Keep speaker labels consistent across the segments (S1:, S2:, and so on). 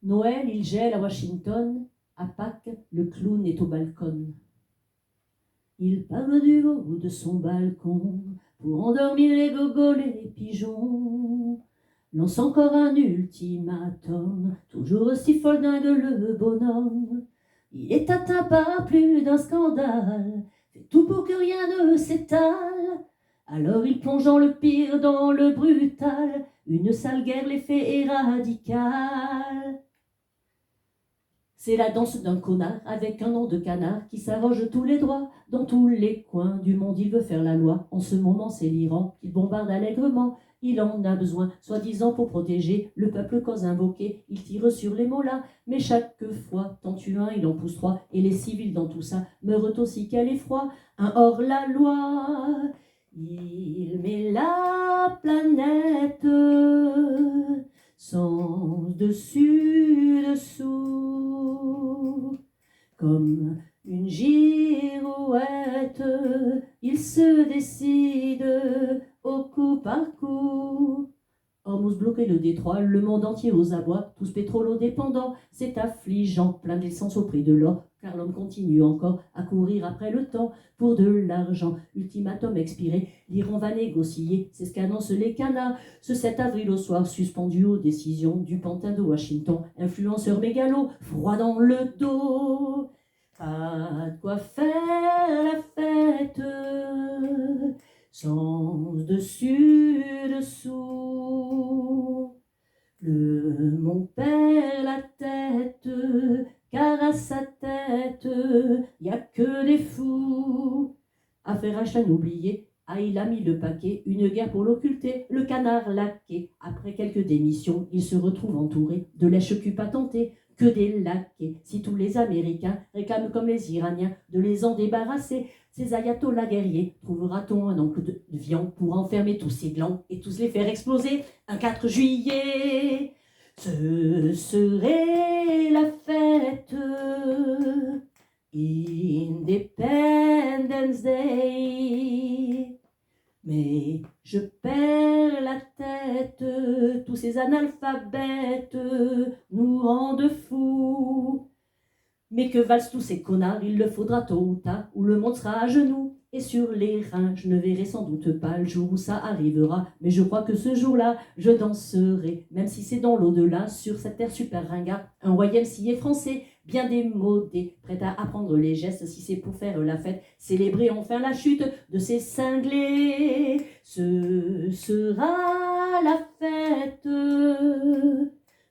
S1: Noël, il gèle à Washington. À Pâques, le clown est au balcon. Il parle du haut de son balcon pour endormir les gogoles et les pigeons. Lance encore un ultimatum, toujours aussi folle dingue le bonhomme. Il est atteint par plus d'un scandale, fait tout pour que rien ne s'étale. Alors il plonge dans le pire, dans le brutal, une sale guerre les fait radicale. C'est la danse d'un connard avec un nom de canard qui s'arroge tous les droits. Dans tous les coins du monde, il veut faire la loi. En ce moment, c'est l'Iran qu'il bombarde allègrement. Il en a besoin, soi-disant pour protéger le peuple cause invoqué. Il tire sur les mollahs, mais chaque fois, t'en tue un, il en pousse trois. Et les civils dans tout ça meurent aussi, quel effroi. Un hors-la-loi, il met la planète sans dessus-dessous. Comme une girouette, il se décide au coup par coup. Hormuz bloqué le détroit, le monde entier aux abois, tous pétrolo-dépendants, c'est affligeant, plein d'essence au prix de l'or, car l'homme continue encore à courir après le temps pour de l'argent. Ultimatum expiré, l'Iran va négocier, c'est ce qu'annoncent les canards. Ce 7 avril au soir, suspendu aux décisions du pantin de Washington, influenceur mégalo, froid dans le dos. Pas de quoi faire la fête sans dessus-dessous. Le mon perd la tête, car à sa tête, y a que des fous. Affaire Einstein oubliée, ah il a mis le paquet, une guerre pour l'occulter, le canard laqué. Après quelques démissions, il se retrouve entouré de lèche-cul patentés, que des laquais. Si tous les Américains réclament comme les Iraniens de les en débarrasser, ces ayatollahs guerriers, trouvera-t-on un enclos de viande pour enfermer tous ces glands et tous les faire exploser un 4 juillet? Ce serait la fête Independence Day. Mais je perds la tête, tous ces analphabètes nous rendent fous. Mais que valent tous ces connards, il le faudra tôt ou tard, où le monde sera à genoux et sur les reins. Je ne verrai sans doute pas le jour où ça arrivera, mais je crois que ce jour-là, je danserai, même si c'est dans l'au-delà, sur cette terre super ringard, un YMCA français, bien démodé, prêt à apprendre les gestes si c'est pour faire la fête, célébrer enfin la chute de ces cinglés. Ce sera la fête,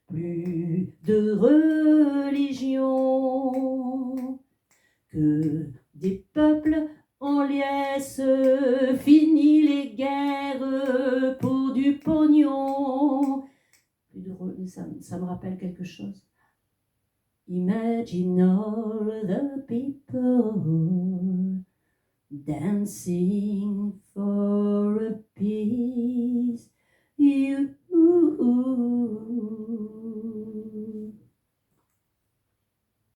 S1: plus de religion que des peuples en liesse, fini les guerres pour du pognon. Ça me rappelle quelque chose. Imagine all the people dancing for